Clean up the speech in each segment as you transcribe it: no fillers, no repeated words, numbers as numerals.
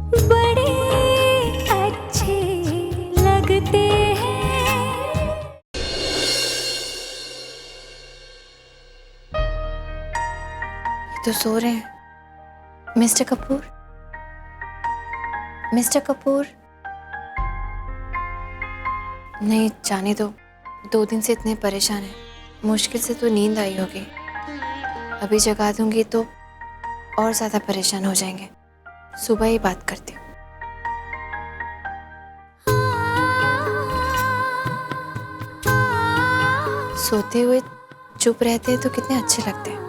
बड़े अच्छे लगते हैं। ये तो सो रहे हैं। Mister Kapoor, mister Kapoor. नहीं, जाने दो। 2 दिन से इतने परेशान हैं, मुश्किल से तो नींद आई होगी। अभी जगा दूंगी तो और ज्यादा परेशान हो जाएंगे। सुबह ही बात करती हूँ। सोते हुए चुप रहते हैं तो कितने अच्छे लगते हैं।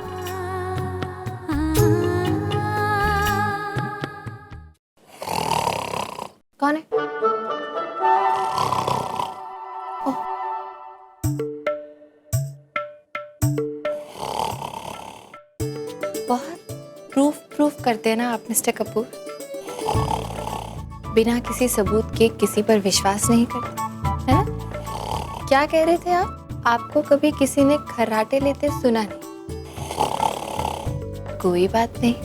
कौन है? ओह, बहुत प्रूफ करते हैं ना आप मिस्टर कपूर। बिना किसी सबूत के किसी पर विश्वास नहीं करते, है ना? क्या कह रहे थे आप? आपको कभी किसी ने खर्राटे लेते सुना नहीं? कोई बात नहीं,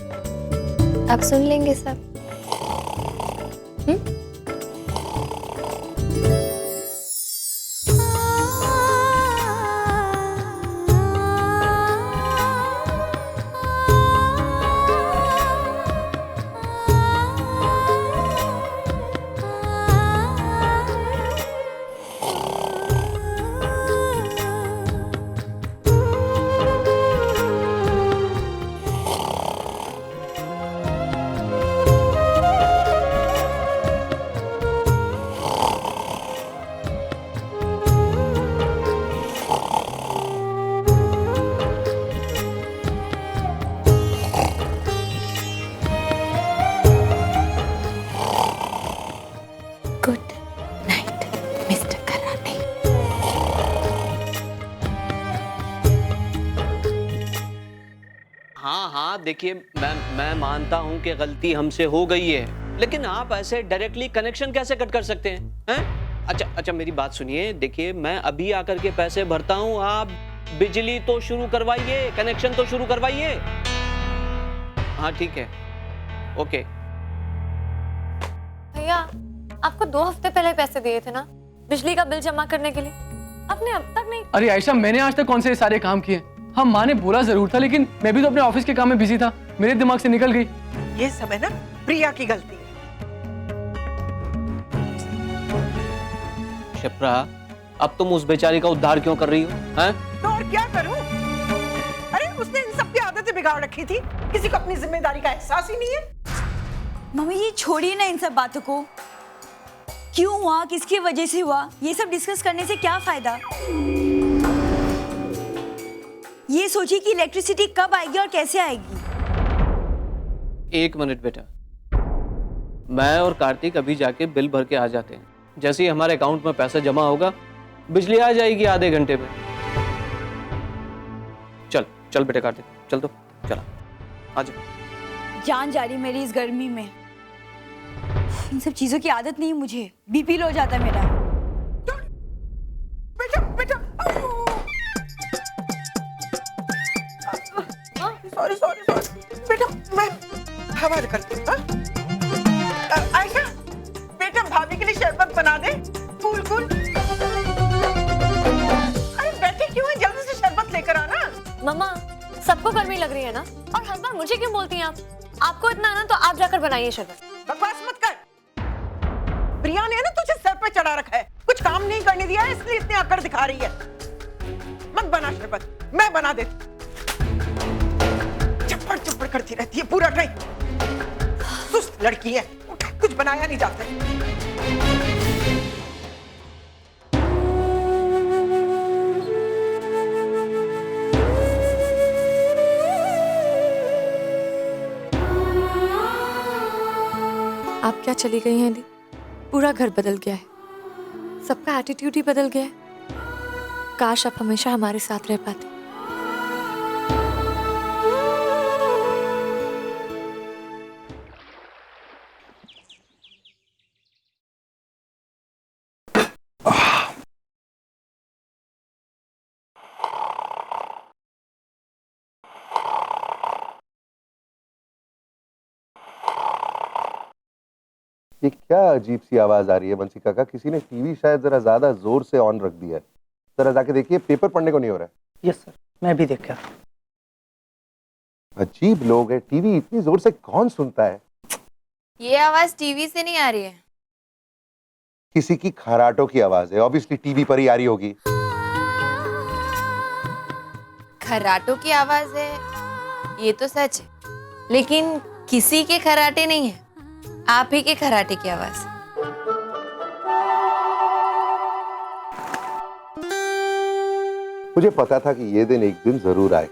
अब सुन लेंगे सब। गुड नाइट मिस्टर खर्राटे। हाँ हाँ, देखिए मैं मानता हूँ कि गलती हमसे हो गई है, लेकिन आप ऐसे डायरेक्टली कनेक्शन कैसे कट कर सकते हैं? अच्छा मेरी बात सुनिए। देखिए, मैं अभी आकर के पैसे भरता हूँ, आप बिजली तो शुरू करवाइए, कनेक्शन तो शुरू करवाइए। हाँ ठीक है, ओके। भैया, आपको 2 हफ्ते पहले पैसे दिए थे ना बिजली का बिल जमा करने के लिए, आपने अब तक नहीं। अरे आयशा, मैंने आज तक कौन से सारे काम किए? हाँ, माँ ने बोला जरूर था, लेकिन मैं भी तो अपने ऑफिस के काम में बिजी था, मेरे दिमाग से निकल गई। ये सब है ना प्रिया की गलती है। शिप्रा, अब तुम उस बेचारी का उद्धार क्यों कर रही हो? हैं? तो और क्या करूं? अरे उसने इन सब की आदतें बिगाड़ रखी थी, किसी को अपनी जिम्मेदारी का एहसास ही नहीं है। मम्मी, ये छोड़िए ना इन सब बातों को। क्यों हुआ, किसकी वजह से हुआ, ये सब डिस्कस करने से क्या फायदा? ये सोचिए कि इलेक्ट्रिसिटी कब आएगी और कैसे आएगी। 1 मिनट बेटा, मैं और कार्तिक अभी जाके बिल भर के आ जाते हैं। जैसे ही हमारे अकाउंट में पैसा जमा होगा, बिजली आ जाएगी आधे घंटे में। चल चल बेटे कार्तिक, चल तो चला, आ जा। जान जा रही मेरी इस गर्मी में। इन सब चीजों की आदत नहीं है मुझे, बीपी लो जाता है मेरा। बेटा बेटा, सॉरी बेटा, मैं हवा करती हूँ। आयशा, बेटा भाभी के लिए शरबत बना दे, कूल। अरे बैठे क्यों है, जल्दी से शरबत लेकर आना। मम्मा, सबको गर्मी लग रही है ना, और हर बार मुझे क्यों बोलती हैं आप? आपको इतना है ना तो आप जाकर बनाइए शरबत। बकवास मत कर। प्रिया ने ना तुझे सर पे चढ़ा रखा है, कुछ काम नहीं करने दिया है, इसलिए इतनी अकड़ दिखा रही है। मत बना शरबत, मैं बना देती। चप्पड़ करती रहती है पूरा टाइम, सुस्त लड़की है, कुछ बनाया नहीं जाता। आप क्या चली गई हैं दी? पूरा घर बदल गया है, सबका एटीट्यूड ही बदल गया है। काश आप हमेशा हमारे साथ रह पाते। ये क्या अजीब सी आवाज आ रही है बंसी काका? किसी ने टीवी शायद जरा ज्यादा जोर से ऑन रख दिया है। जरा जाके देखिए, पेपर पढ़ने को नहीं हो रहा है। यस सर, मैं भी देखा। अजीब लोग है, टीवी इतनी जोर से कौन सुनता है? ये आवाज टीवी से नहीं आ रही है। किसी की खराटों की आवाज है, ऑब्वियसली टीवी पर ही आ रही होगी। खर्राटों की आवाज है, ये तो सच है, लेकिन किसी के खर्राटे नहीं है, आप ही के खर्राटे की आवाज। मुझे पता था कि ये दिन एक दिन जरूर आए।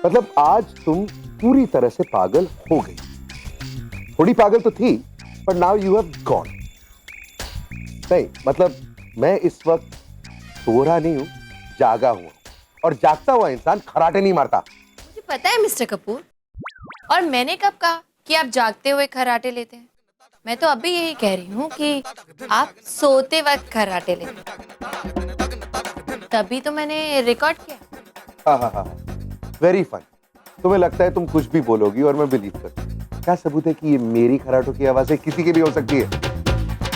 मतलब आज तुम पूरी तरह से पागल हो गई। थोड़ी पागल तो थी, पर नाउ यू हैव गॉन। नहीं मतलब मैं इस वक्त सो रहा नहीं हूं, जागा हुआ, और जागता हुआ इंसान खराटे नहीं मारता। मुझे पता है मिस्टर कपूर, और मैंने कब कहा कि आप जागते हुए खर्राटे लेते हैं? मैं तो अभी यही कह रही हूँ कि आप सोते वक्त खर्राटे लेते हैं, तभी तो मैंने रिकॉर्ड किया। हाँ, वेरी फन। तुम्हें लगता है तुम कुछ भी बोलोगी और मैं बिलीव करती हूँ। क्या सबूत है कि ये मेरी खराटों की आवाज है? किसी की भी हो सकती है।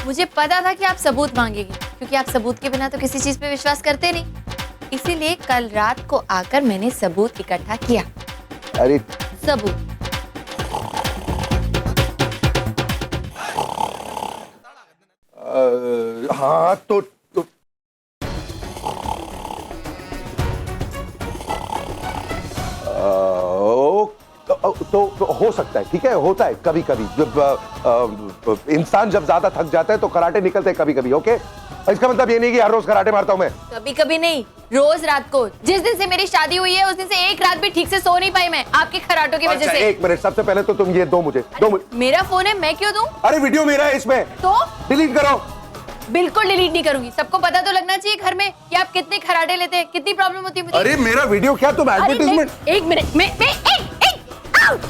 मुझे पता था कि आप सबूत मांगेगी, क्योंकि आप सबूत के बिना तो किसी चीज पे विश्वास करते नहीं। इसीलिए कल रात को आकर मैंने सबूत इकट्ठा किया। अरे सबूत। हाँ तो हो सकता है, ठीक है, होता है कभी कभी। जब इंसान जब ज्यादा थक जाता है तो कराटे निकलते हैं कभी कभी। ओके, इसका मतलब ये नहीं कि हर रोज कराटे मारता हूं मैं। कभी कभी नहीं, रोज रात को। जिस दिन से मेरी शादी हुई है उस दिन से एक रात भी ठीक से सो नहीं पाई मैं, आपके खराटों की वजह से। एक मिनट, सबसे पहले तो तुम ये दो मुझे। मेरा फोन है, मैं क्यों दूं? अरे वीडियो मेरा है इसमें, तो डिलीट करो। बिल्कुल डिलीट नहीं करूंगी। सबको पता तो लगना चाहिए घर में कि आप कितने खराटे लेते हैं, कितनी प्रॉब्लम होती है मुझे। अरे मेरा वीडियो क्या तुम एडवर्टाइजमेंट? एक मिनट, मैं आउट।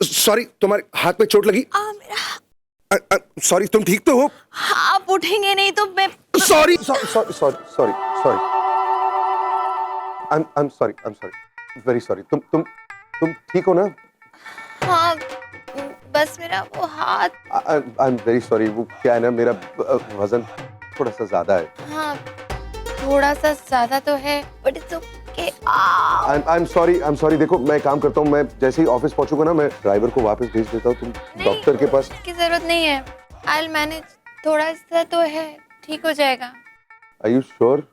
सॉरी, तुम्हारे हाथ में चोट लगी? सॉरी, तुम ठीक तो हो? आप उठेंगे नहीं तो मैं। Sorry sorry I am sorry, very sorry. तुम ठीक हो ना? हाँ, बस मेरा वो हाथ। I am very sorry. वो क्या है ना, मेरा वजन थोड़ा सा ज्यादा है। हाँ, थोड़ा सा ज्यादा तो है, but it's okay. I am sorry. देखो मैं काम करता हूँ, मैं जैसे ही ऑफिस पहुंचूंगा ना, मैं ड्राइवर को वापस भेज देता हूँ। तुम डॉक्टर के पास की जरूरत नहीं है, आई विल मैनेज। थोड़ा सा तो है, ठीक हो जाएगा। Are you sure?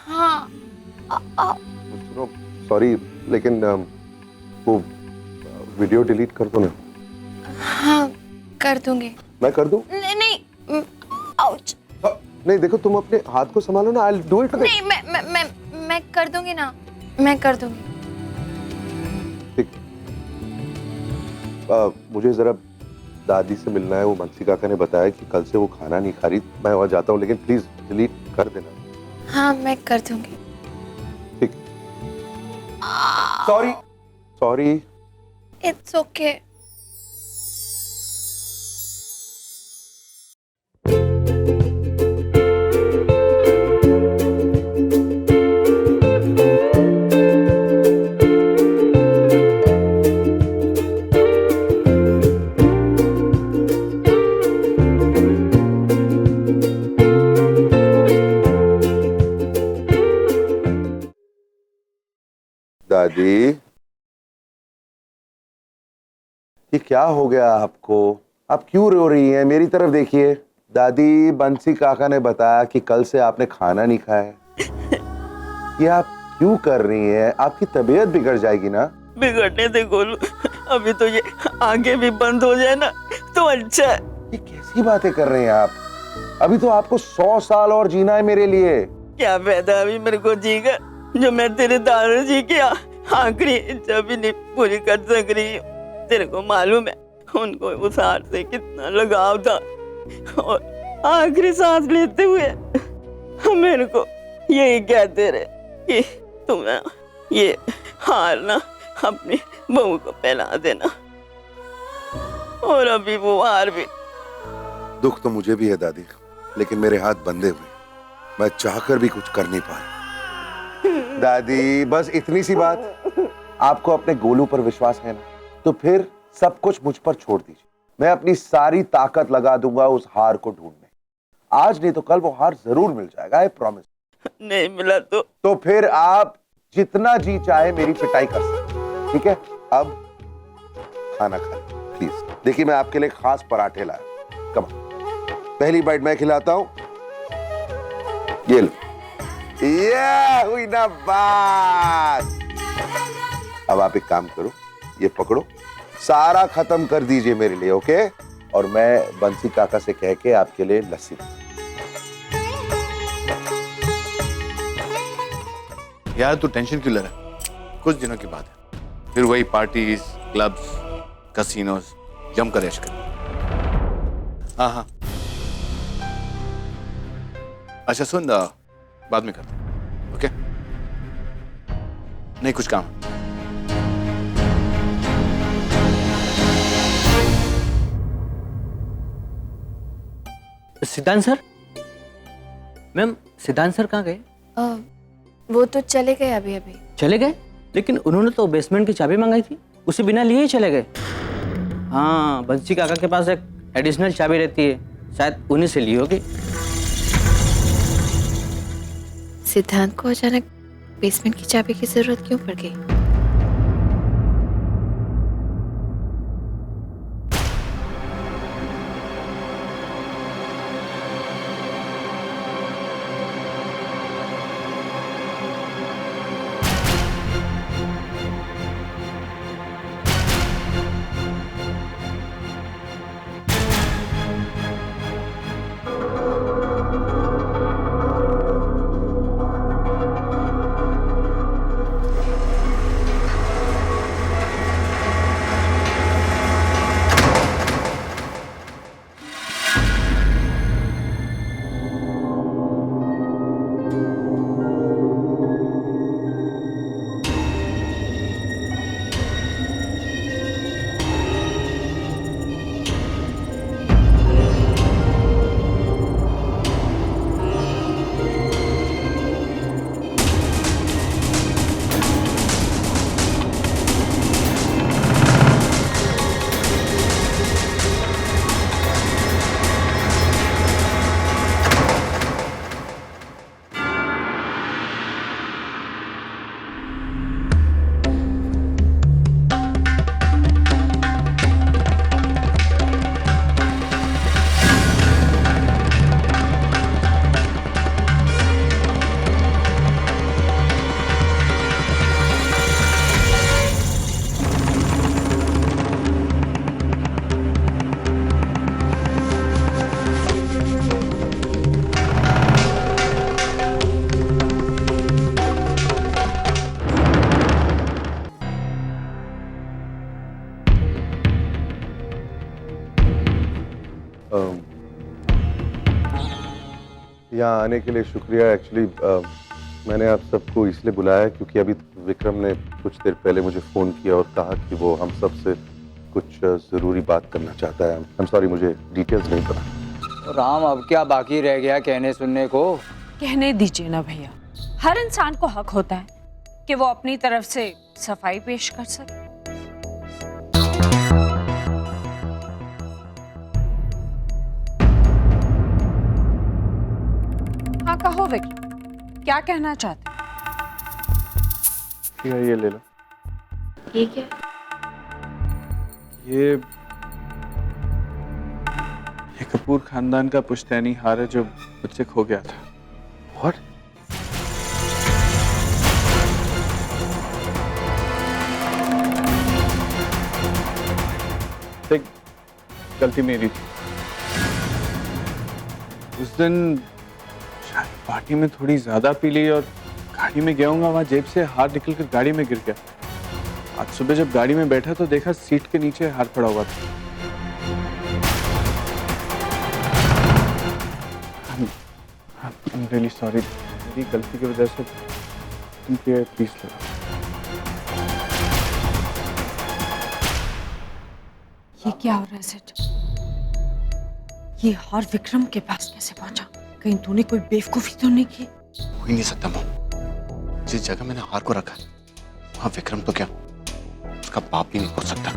हाँ। सुनो, सॉरी, लेकिन वो वीडियो डिलीट कर दो ना। हाँ, कर दूंगी। मैं कर दूं? नहीं, आउच। नहीं देखो, तुम अपने हाथ को संभालो ना। I will do it. नहीं, मैं कर दूंगी ना, मैं कर दूंगी। ठीक। मुझे जरा दादी से मिलना है। वो बंसी काका ने बताया कि कल से वो खाना नहीं खा रही। मैं वहां जाता हूँ, लेकिन प्लीज डिलीट कर देना। हाँ, मैं कर दूंगी। ठीक। सॉरी। It's okay. दादी, ये क्या हो गया आपको? आप क्यों रो रही हैं? मेरी तरफ देखिए। दादी, बंसी काका ने बताया कि कल से आपने खाना नहीं खाया। ये आप क्यों कर रही हैं? आपकी तबीयत बिगड़ जाएगी ना। बिगड़ने दे गोलू, अभी तो ये आगे भी बंद हो जाए ना तो अच्छा है। ये कैसी बातें कर रहे हैं आप? अभी तो आपको 100 साल और जीना है मेरे लिए। क्या फायदा अभी मेरे को जीकर, जो मैं तेरे दादाजी की आखिरी इच्छा भी नहीं पूरी कर सक रही हूँ। तेरे को मालूम है उनको उस हार से कितना लगाव था, और आखिरी सांस लेते हुए मेरे को यही कहते रहे कि ये हार ना अपनी बहू को पहना देना। और अभी वो हार भी। दुख तो मुझे भी है दादी, लेकिन मेरे हाथ बंधे हुए, मैं चाहकर भी कुछ कर नहीं पा रहा। दादी बस इतनी सी बात, आपको अपने गोलू पर विश्वास है ना, तो फिर सब कुछ मुझ पर छोड़ दीजिए। मैं अपनी सारी ताकत लगा दूंगा उस हार को ढूंढने। आज नहीं तो कल वो हार जरूर मिल जाएगा, आई प्रॉमिस। नहीं मिला तो फिर आप जितना जी चाहे मेरी पिटाई कर सकते हैं, ठीक है? अब खाना खा प्लीज। देखिए मैं आपके लिए खास पराठे लाया, कम पहली बाइट मैं खिलाता हूं, ये लो। ये हुई ना बात। अब आप एक काम करो, ये पकड़ो, सारा खत्म कर दीजिए मेरे लिए, ओके? और मैं बंसी काका से कह के आपके लिए लस्सी। यार तू टेंशन क्यों ले रहा है? कुछ दिनों की बात है, फिर वही पार्टीज, क्लब्स, कैसीनोज, जमकर ऐश कर। हाँ हाँ, अच्छा सुन, बाद में करते हैं, ओके? नहीं कुछ काम। सिद्धांत सर, मैम सिद्धांत सर कहाँ गए? वो तो चले गए अभी अभी। चले गए? लेकिन उन्होंने तो बेसमेंट की चाबी मंगाई थी, उसे बिना लिए ही चले गए। हाँ, बंसी काका के पास एक एडिशनल चाबी रहती है, शायद उन्हीं से ली होगी। सिद्धांत को अचानक बेसमेंट की चाबी की जरूरत क्यों पड़ गई? यहाँ आने के लिए शुक्रिया। एक्चुअली मैंने आप सबको इसलिए बुलाया क्योंकि अभी विक्रम ने कुछ देर पहले मुझे फ़ोन किया और कहा कि वो हम सब से कुछ ज़रूरी बात करना चाहता है। आई एम सॉरी, मुझे डिटेल्स नहीं पता। राम, अब क्या बाकी रह गया कहने सुनने को? कहने दीजिए ना भैया, हर इंसान को हक होता है कि वो अपनी तरफ से सफाई पेश कर सके। हाँ कहो विक्रम, क्या कहना चाहते? ये ले लो। ये क्या? ये कपूर खानदान का पुश्तैनी हार है जो मुझसे खो गया था। What? देख, गलती मेरी थी। उस दिन शायद पार्टी में थोड़ी ज्यादा पी ली और गाड़ी में गया हूँगा, वहां जेब से हार निकलकर गाड़ी में गिर गया। आज सुबह जब गाड़ी में बैठा तो देखा सीट के नीचे हार पड़ा हुआ था। I'm really sorry, मेरी गलती की वजह से तुम पे प्लीज लगा। ये क्या हो रहा है सेठ? ये हार विक्रम के पास कैसे पहुंचा? कहीं तूने कोई बेवकूफी तो नहीं की? हो ही नहीं सकता मॉम। जिस जगह मैंने हार को रखा है वहां विक्रम तो क्या, उसका बाप भी नहीं हो सकता।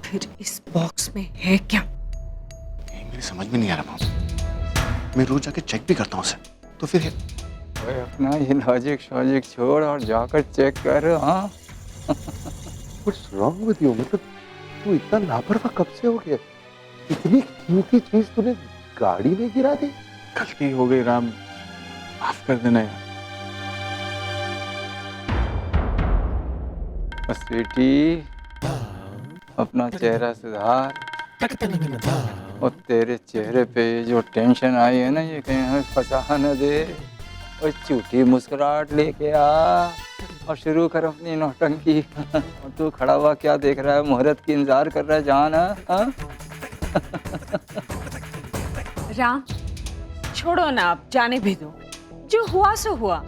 फिर इस बॉक्स में है क्या? यही मेरी समझ में नहीं आ रहा मॉम। मैं रोज जाके चेक भी करता हूँ उसे, तो फिर ओए अपना ये लॉजिक शॉजिक छोड़ और जाकर चेक कर। हाँ What's wrong with you? मतलब तू इतना लापरवाह कब से हो गया? इतनी कीमती चीज तूने गाड़ी में गिरा दी? गलती हो गई राम, माफ कर देना यार। स्वीटी अपना चेहरा सुधार, और तेरे चेहरे पे जो टेंशन आई है ना, ये कहीं हमें फंसा न दे। और झूठी मुस्कुराहट लेके आ और शुरू कर अपनी नौटंकी। और तू खड़ा हुआ क्या देख रहा है? मुहूर्त की इंतजार कर रहा है जान? हाँ राम छोड़ो ना, आप जाने भी दो। जो हुआ सो हुआ,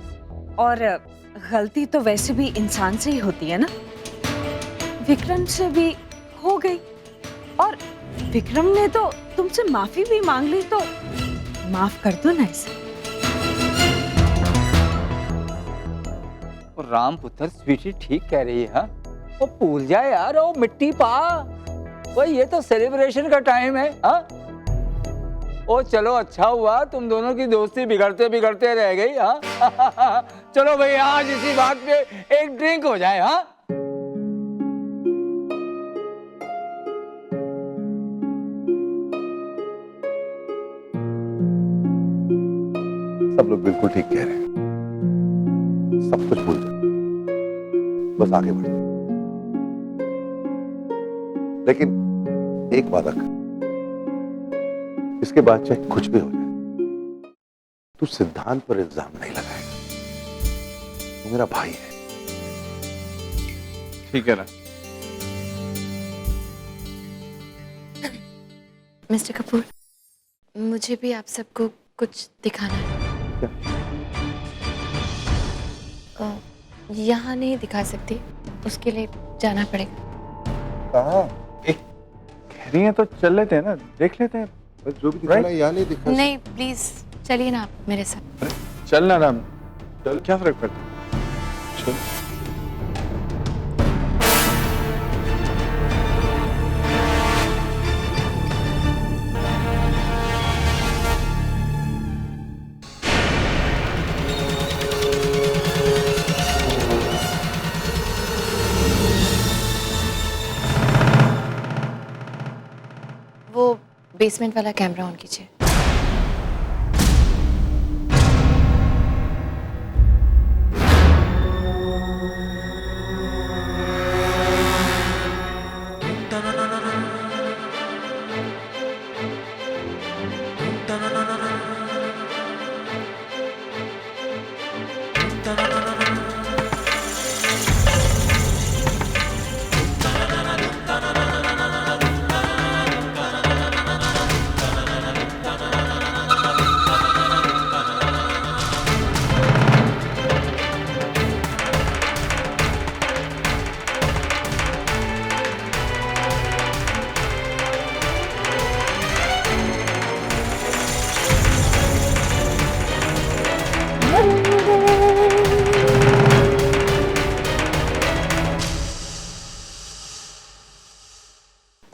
और गलती तो वैसे भी इंसान से ही होती है ना। विक्रम से भी हो गई, और विक्रम ने तो तुमसे माफी भी मांग ली, तो माफ कर दो ना इसे। और राम पुत्र स्वीटी ठीक कह रही है। हाँ वो भूल जाए यार, वो मिट्टी पा। वो ये तो सेलिब्रेशन का टाइम है। हाँ ओ चलो, अच्छा हुआ तुम दोनों की दोस्ती बिगड़ते बिगड़ते रह गई। हाँ चलो भाई आज इसी बात पे एक ड्रिंक हो जाए। हाँ सब लोग बिल्कुल ठीक कह रहे हैं। सब कुछ भूल जाओ, बस आगे बढ़ो। लेकिन एक वादा कर, इसके बाद चाहे कुछ भी हो जाए, तू सिद्धांत पर इल्जाम नहीं लगाएगा। वो मेरा भाई है। ठीक है ना? मिस्टर कपूर, मुझे भी आप सबको कुछ दिखाना है। यहाँ नहीं दिखा सकती, उसके लिए जाना पड़ेगा। कहाँ? कह रही हैं तो चल लेते हैं ना, देख लेते हैं। बस जो भी दिखाना है यहाँ नहीं दिखा। नहीं प्लीज चलिए ना आप मेरे साथ। चल ना राम, चल, क्या फर्क पड़ता है? चल। वो बेसमेंट वाला कैमरा ऑन कीजिए।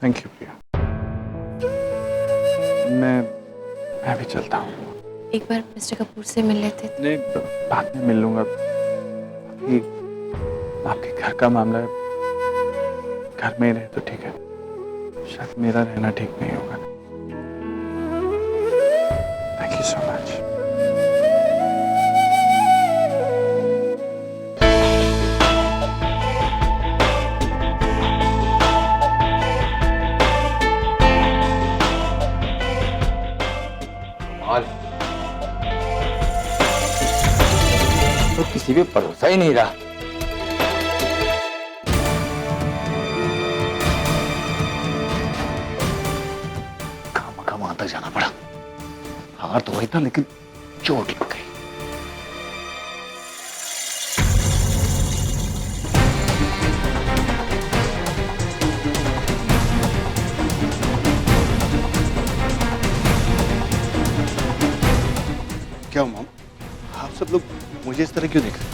थैंक यू प्रिया। मैं भी चलता हूँ। एक बार मिस्टर कपूर से मिल लेते थे। नहीं, बाद में मिल लूंगा। अभी आपके घर का मामला है, घर में ही रहे तो ठीक है। शायद मेरा रहना ठीक नहीं होगा। Thank you so much. तो किसी पे भरोसा ही नहीं रहा। खामखा वहां तक जाना पड़ा। हार तो वही था, लेकिन चोट लग गई। मुझे इस तरह क्यों देख रहे हो?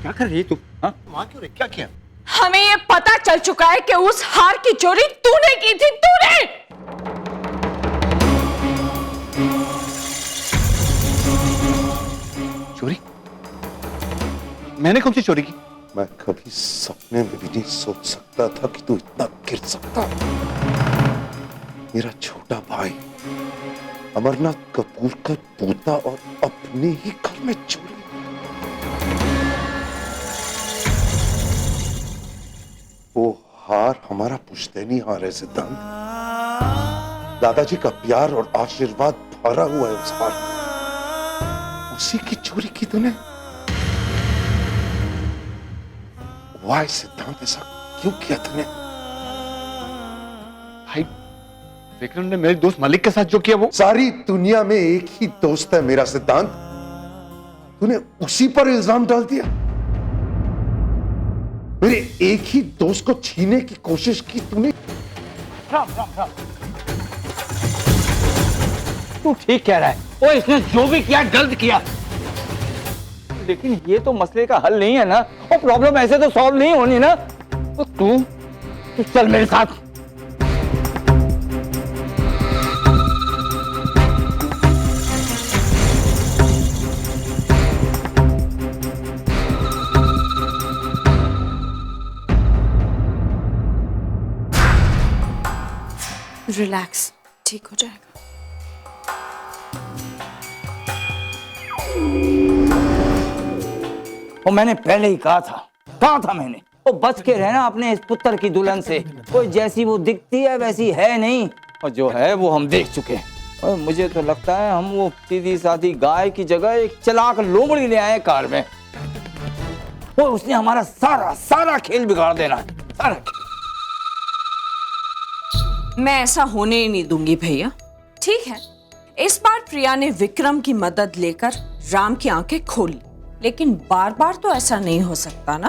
क्या कर रही है तू? हाँ? वहां क्यों रही? क्या किया? हमें ये पता चल चुका है कि उस हार की चोरी तूने की थी, तूने। चोरी? मैंने कौन सी चोरी की? मैं कभी सपने में भी नहीं सोच सकता था कि तू इतना गिर सकता। मेरा छोटा भाई अमरनाथ कपूर का पोता और अपने ही घर में चोरी। वो हार हमारा पुश्तैनी हार है सिद्धांत। दादाजी का प्यार और आशीर्वाद भरा हुआ है उस हार में। उसी की चोरी की तूने? वाह सिद्धांत, ऐसा क्यों किया तूने? भाई विक्रम ने मेरे दोस्त मलिक के साथ जो किया वो। सारी दुनिया में एक ही दोस्त है मेरा सिद्धांत, तूने उसी पर इल्जाम डाल दिया। मेरे एक ही दोस्त को छीनने की कोशिश की तूने। राम राम राम, तू ठीक कह रहा है। वो इसने जो भी किया गलत किया, लेकिन ये तो मसले का हल नहीं है ना। और प्रॉब्लम ऐसे तो सॉल्व नहीं होनी ना। तो तू चल मेरे साथ। रिलैक्स, ठीक हो जाएगा। वो मैंने पहले ही कहा था मैंने, वो बच के रहना अपने इस पुत्र की दुल्हन से। कोई जैसी वो दिखती है वैसी है नहीं, और जो है वो हम देख चुके हैं। और मुझे तो लगता है हम वो सीधी सादी गाय की जगह एक चालाक लोमड़ी ले आए कार में। वो उसने हमारा सारा खेल बिगाड़ देना है, सारा खेल। मैं ऐसा होने ही नहीं दूंगी भैया। ठीक है, इस बार प्रिया ने विक्रम की मदद लेकर राम की आंखें खोली, लेकिन बार बार तो ऐसा नहीं हो सकता ना।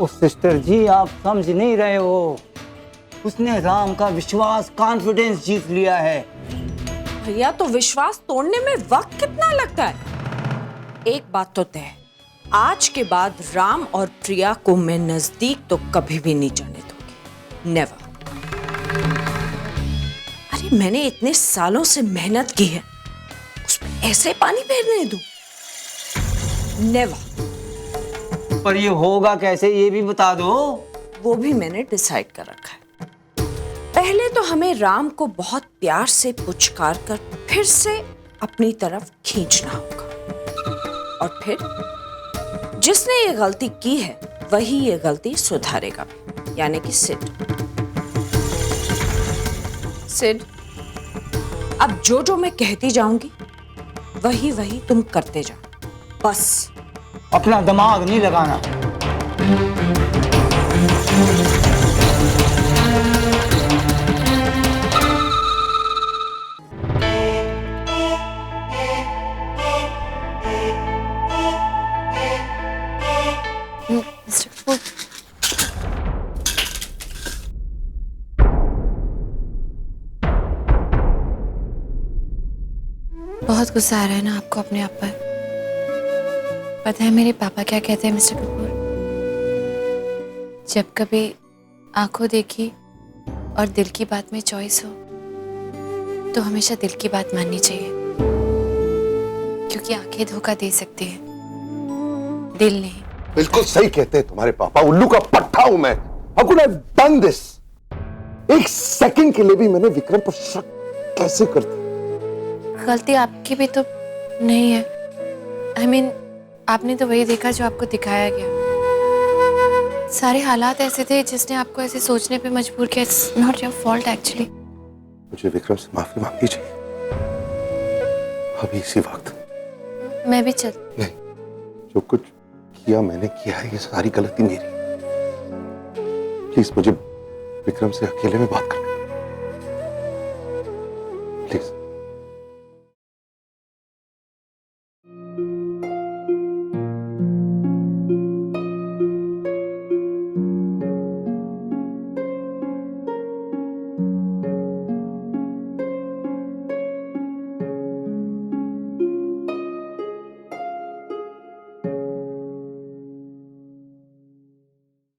ओ सिस्टर जी, आप समझ नहीं रहे हो। उसने राम का विश्वास, कॉन्फिडेंस जीत लिया है। भैया, तो विश्वास तोड़ने में वक्त कितना लगता है? एक बात तो तय है, आज के बाद राम और प्रिया को मैं नजदीक तो कभी भी नहीं जाने दूंगी। नेवर। अरे मैंने इतने सालों से मेहनत की है, उसमें ऐसे पानी फेरने दूं? नेवर। पर ये होगा कैसे, ये भी बता दो। वो भी मैंने डिसाइड कर रखा है। पहले तो हमें राम को बहुत प्यार से पुचकार कर फिर से अपनी तरफ खींचना होगा, और फिर जिसने ये गलती की है वही ये गलती सुधारेगा, यानी कि सिड। सिड, अब जो मैं कहती जाऊंगी वही वही तुम करते जाओ, बस। अपना दिमाग नहीं लगाना। मिस्टर कपूर, बहुत गुस्सा आ रहा है ना आपको अपने आप पर? पता है मेरे पापा क्या कहते हैं मिस्टर कपूर? जब कभी आंखों देखी और दिल की बात में चॉइस हो तो हमेशा दिल की बात माननी चाहिए, क्योंकि आंखें धोखा दे सकती हैं, दिल नहीं। बिल्कुल सही कहते हैं तुम्हारे पापा। उल्लू का पट्टा हूं मैं। How could I have done this? एक सेकंड के लिए भी मैंने विक्रम पर शक कैसे कर दी? गलती आपकी भी तो नहीं है। I mean, आपने तो वही देखा जो आपको दिखाया गया। सारे हालात ऐसे थे जिसने आपको ऐसे सोचने पे मजबूर किया। It's not your fault actually. मुझे विक्रम से माफी मांगनी चाहिए अभी इसी वक्त। मैं भी चल। नहीं, जो कुछ किया मैंने किया है, ये सारी गलती मेरी। प्लीज मुझे विक्रम से अकेले में बात करना।